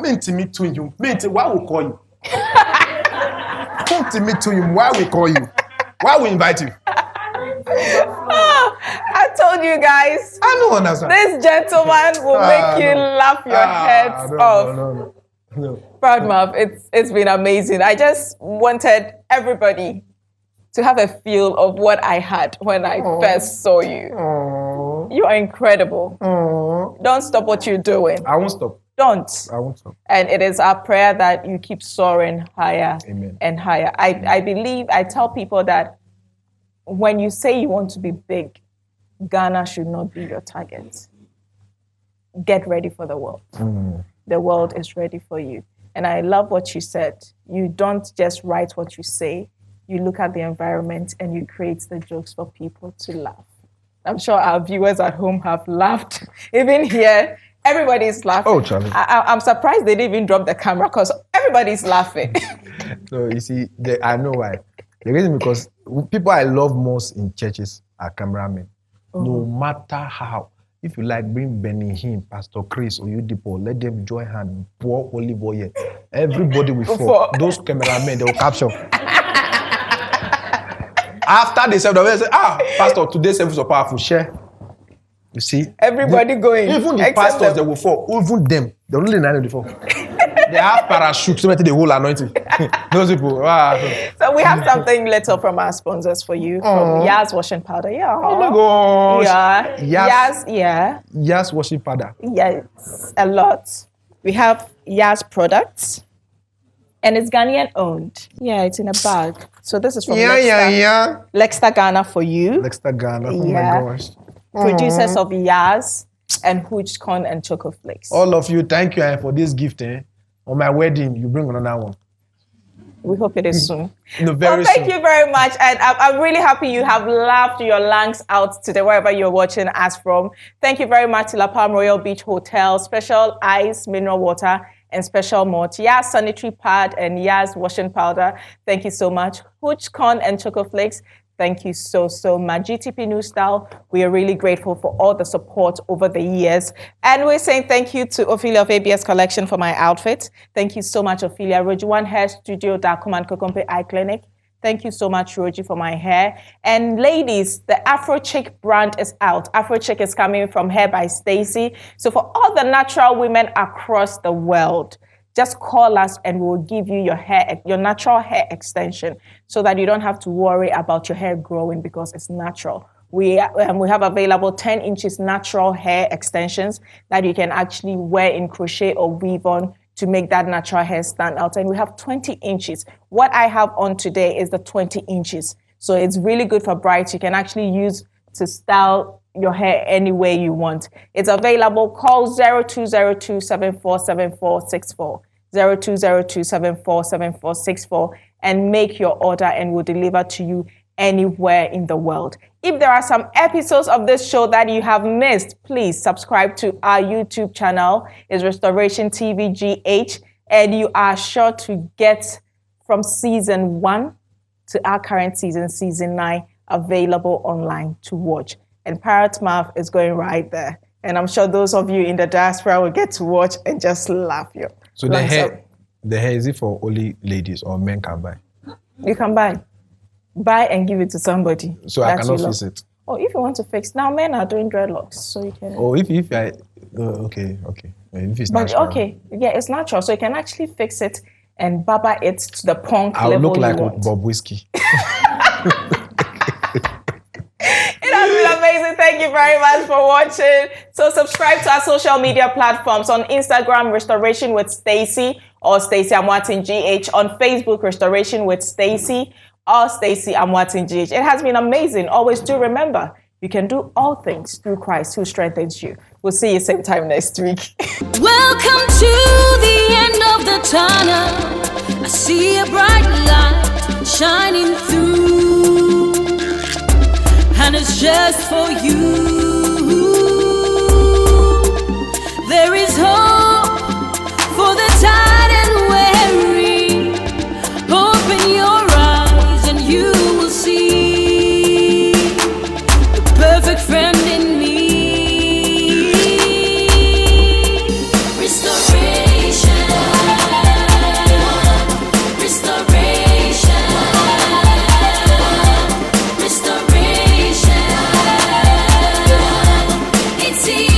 Me to you. Why we call you? Ultimate to you. Why we call you? Why we invite you? I told you guys. I don't understand. This gentleman will make you laugh your heads off. No. Parrot Mouth, it's been amazing. I just wanted everybody to have a feel of what I had when I first saw you. You are incredible. Don't stop what you're doing. I won't stop. Don't. I won't stop. And it is our prayer that you keep soaring higher Amen. and higher. I tell people that when you say you want to be big, Ghana should not be your target. Get ready for the world. The world is ready for you. And I love what you said. You don't just write what you say. You look at the environment and you create the jokes for people to laugh. I'm sure our viewers at home have laughed. Even here, everybody's laughing. Oh, Charlie. I'm surprised they didn't even drop the camera because everybody's laughing. So you see, I know why. The reason because people I love most in churches are cameramen. No matter how. If you like, bring Benny Hinn, Pastor Chris, or Udipo, let them join hand, pour olive oil. Everybody will fall. Those cameramen, they will capture. After they serve, they say, Pastor, today's service was powerful. Share. You see? Everybody going. Even the pastors, they will fall. Even them. They will only 9 They have parachutes, so they whole anointing. Those people. So we have something little from our sponsors for you. From Yaz Washing Powder. Yeah. Oh my gosh. Yeah. Yaz Washing Powder. Yes, a lot. We have Yaz products. And it's Ghanaian owned. Yeah, it's in a bag. So this is from Lexta Ghana for you. Lexta Ghana. Oh my gosh. Producers of Yaz and Hooch Corn and Choco Flakes. All of you, thank you for this gift. On my wedding, you bring another one. We hope it is soon. Very well, thank soon. you very much. And I'm really happy you have laughed your lungs out today, wherever you're watching us from. Thank you very much to La Palm Royal Beach Hotel, special ice, mineral water, and special malt. Yaz sanitary pad and Yaz washing powder. Thank you so much. Hooch Corn and Choco Flakes. Thank you so much. GTP New Style, we are really grateful for all the support over the years. And we're saying thank you to Ophelia of ABS Collection for my outfit. Thank you so much, Ophelia. Roji1 Hair Studio, Dakum and Kokompe Eye Clinic. Thank you so much, Roji, for my hair. And ladies, the Afro Chick brand is out. Afro Chick is coming from Hair by Stacy. So for all the natural women across the world, just call us and we'll give you your natural hair extension so that you don't have to worry about your hair growing because it's natural. We have available 10 inches natural hair extensions that you can actually wear in crochet or weave on to make that natural hair stand out. And we have 20 inches. What I have on today is the 20 inches. So it's really good for brides. You can actually use to style your hair any way you want. It's available. Call 0202-747464, 0202-747464, and make your order and we'll deliver to you anywhere in the world. If there are some episodes of this show that you have missed, please subscribe to our YouTube channel. It's Restoration TV GH, and you are sure to get from season 1 to our current season 9, available online to watch. And Parrot Mouth is going right there. And I'm sure those of you in the diaspora will get to watch and just laugh. So the hair is it for only ladies or men can buy? You can buy and give it to somebody. So I cannot fix it. Oh, if you want to fix, now men are doing dreadlocks, so you can. Oh, if I, okay. If it's natural. Okay, yeah, it's natural, so you can actually fix it and baba it to the punk level. I'll look like Bob Whiskey. It has been amazing. Thank you very much for watching. So subscribe to our social media platforms on Instagram, Restoration with Stacy or Stacy Amwatin GH. On Facebook, Restoration with Stacy or Stacy Amwatin GH. It has been amazing. Always do remember, You can do all things through Christ who strengthens you. We'll see you same time next week. Welcome to the end of the tunnel. I see a bright light shining through, and it's just for you. There is hope for the tired and weary. Open your eyes and you will see the perfect friend in me. Restoration, restoration, restoration. It's easy.